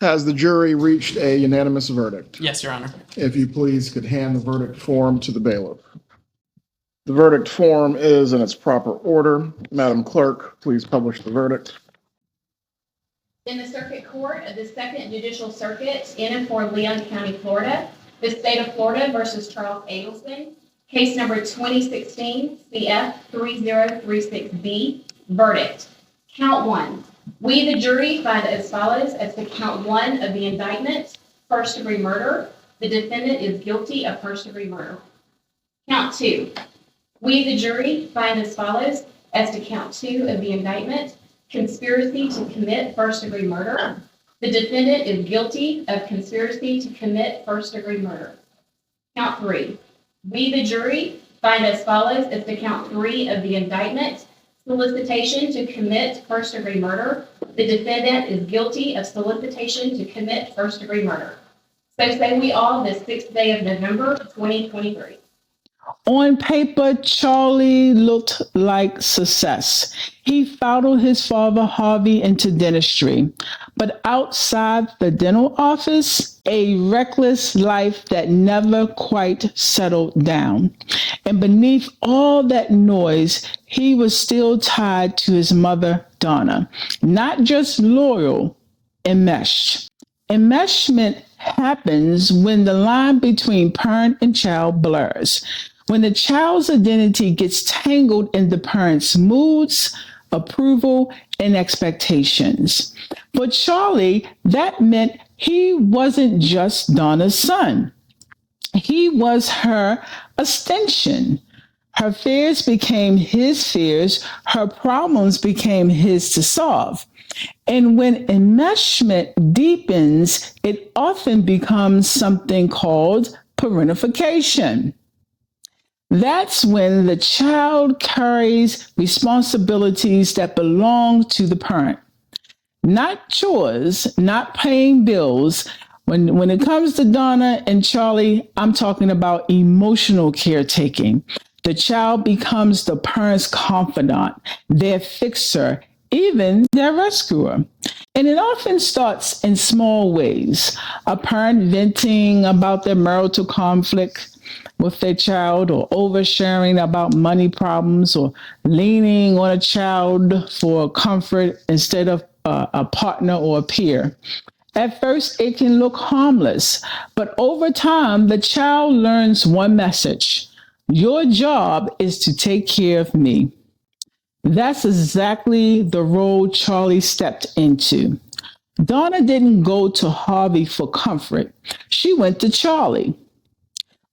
Has the jury reached a unanimous verdict? Yes, Your Honor. If you please could hand the verdict form to the bailiff. The verdict form is in its proper order. Madam Clerk, please publish the verdict. In the Circuit Court of the Second Judicial Circuit in and for Leon County, Florida, the state of Florida versus Charles Adelson, case number 2016 CF 3036B, verdict. Count 1. We, the jury, find as follows as to count 1 of the indictment, first-degree murder. The defendant is guilty of first-degree murder. Count 2. We, the jury, find as follows as to count 2 of the indictment, conspiracy to commit first-degree murder. The defendant is guilty of conspiracy to commit first-degree murder. Count 3. We, the jury, find as follows as to count 3 of the indictment, solicitation to commit first-degree murder. The defendant is guilty of solicitation to commit first-degree murder. So say we all this 6th day of November, 2023. On paper, Charlie looked like success. He followed his father, Harvey, into dentistry. But outside the dental office, a reckless life that never quite settled down. And beneath all that noise, he was still tied to his mother, Donna. Not just loyal, enmeshed. Enmeshment happens when the line between parent and child blurs. When the child's identity gets tangled in the parent's moods, approval, and expectations. For Charlie, that meant he wasn't just Donna's son. He was her extension. Her fears became his fears. Her problems became his to solve. And when enmeshment deepens, it often becomes something called parentification. That's when the child carries responsibilities that belong to the parent. Not chores, not paying bills. When it comes to Donna and Charlie, I'm talking about emotional caretaking. The child becomes the parent's confidant, their fixer, even their rescuer. And it often starts in small ways. A parent venting about their marital conflict with their child, or oversharing about money problems, or leaning on a child for comfort instead of a partner or a peer. At first, it can look harmless, but over time, the child learns one message: your job is to take care of me. That's exactly the role Charlie stepped into. Donna didn't go to Harvey for comfort. She went to Charlie.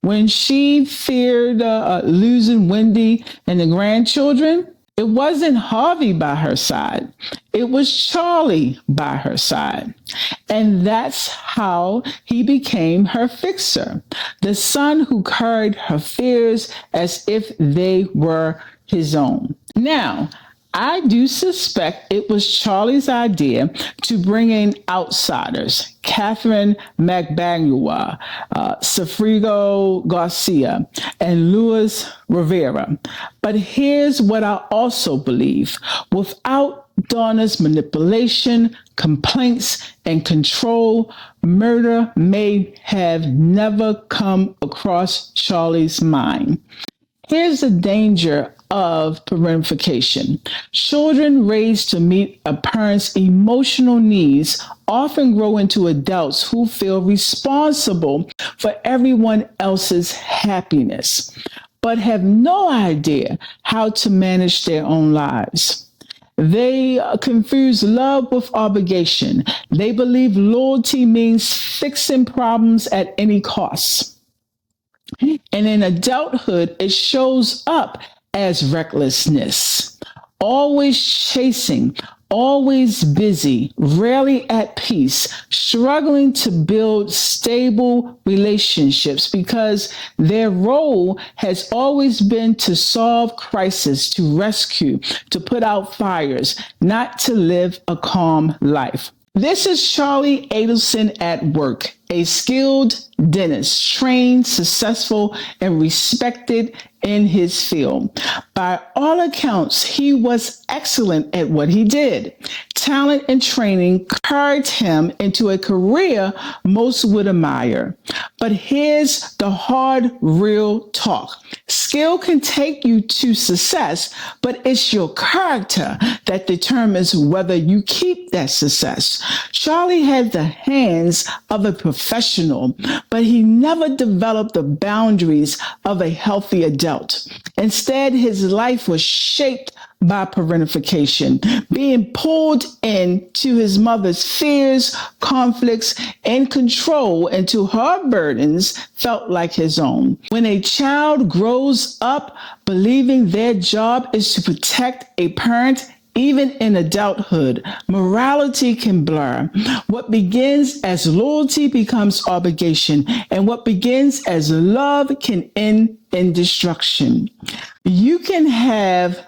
When she feared losing Wendy and the grandchildren, it wasn't Harvey by her side. It was Charlie by her side. And that's how he became her fixer, the son who carried her fears as if they were his own. Now, I do suspect it was Charlie's idea to bring in outsiders, Catherine McBagua, Sofrigo Garcia, and Luis Rivera. But here's what I also believe. Without Donna's manipulation, complaints, and control, murder may have never come across Charlie's mind. Here's the danger of parentification. Children raised to meet a parent's emotional needs often grow into adults who feel responsible for everyone else's happiness, but have no idea how to manage their own lives. They confuse love with obligation. They believe loyalty means fixing problems at any cost. And in adulthood, it shows up as recklessness, always chasing, always busy, rarely at peace, struggling to build stable relationships because their role has always been to solve crisis, to rescue, to put out fires, not to live a calm life. This is Charlie Adelson at work, a skilled dentist, trained, successful, and respected in his field. By all accounts, he was excellent at what he did. talent and training carried him into a career most would admire. But here's the hard, real talk. Skill can take you to success, but it's your character that determines whether you keep that success. Charlie had the hands of a professional, but he never developed the boundaries of a healthy adult. Instead, his life was shaped by parentification, being pulled into his mother's fears, conflicts, and control until her burdens felt like his own. When a child grows up believing their job is to protect a parent, even in adulthood, morality can blur. What begins as loyalty becomes obligation, and what begins as love can end in destruction. You can have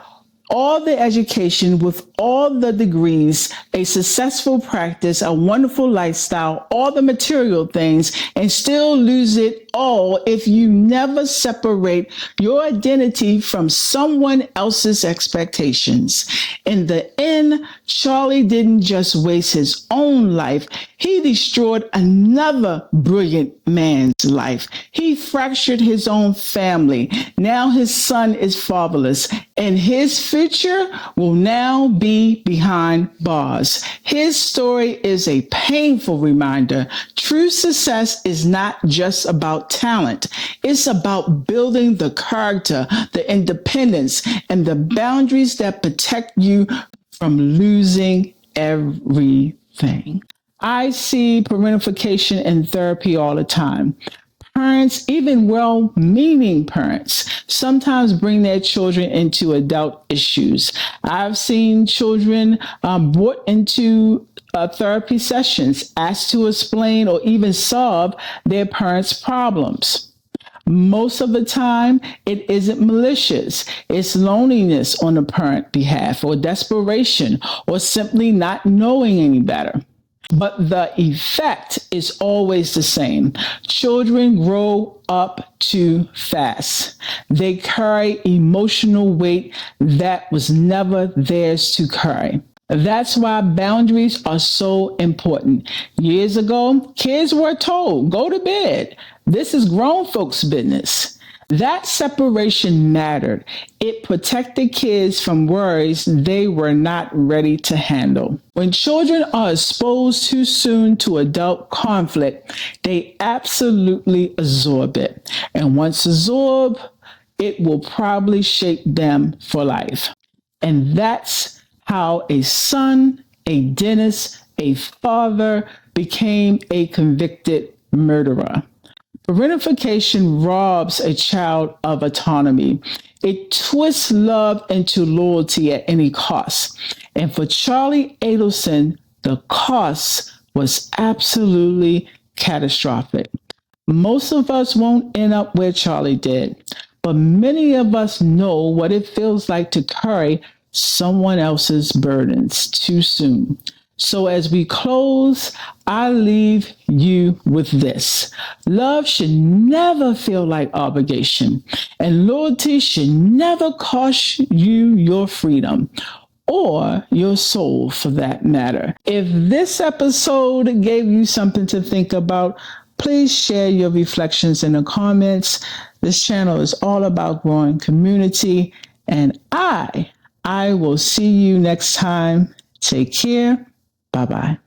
all the education with all the degrees, a successful practice, a wonderful lifestyle, all the material things, and still lose it all if you never separate your identity from someone else's expectations. In the end, Charlie didn't just waste his own life, he destroyed another brilliant man's life. He fractured his own family. Now his son is fatherless, and his future will now be behind bars. His story is a painful reminder. True success is not just about talent. It's about building the character, the independence, and the boundaries that protect you from losing everything. I see parentification in therapy all the time. Parents, even well-meaning parents, sometimes bring their children into adult issues. I've seen children brought into therapy sessions, asked to explain or even solve their parents' problems. Most of the time, it isn't malicious. It's loneliness on the parent behalf, or desperation, or simply not knowing any better. But the effect is always the same. Children grow up too fast. They carry emotional weight that was never theirs to carry. That's why boundaries are so important. Years ago, kids were told, go to bed. This is grown folks' business. That separation mattered. It protected kids from worries they were not ready to handle. When children are exposed too soon to adult conflict, they absolutely absorb it. And once absorbed, it will probably shape them for life. And that's how a son, a dentist, a father became a convicted murderer. Parentification robs a child of autonomy. It twists love into loyalty at any cost. And for Charlie Adelson, the cost was absolutely catastrophic. Most of us won't end up where Charlie did, but many of us know what it feels like to carry someone else's burdens too soon. So as we close, I leave you with this. Love should never feel like obligation, and loyalty should never cost you your freedom or your soul for that matter. If this episode gave you something to think about, please share your reflections in the comments. This channel is all about growing community, and I will see you next time. Take care. Bye-bye.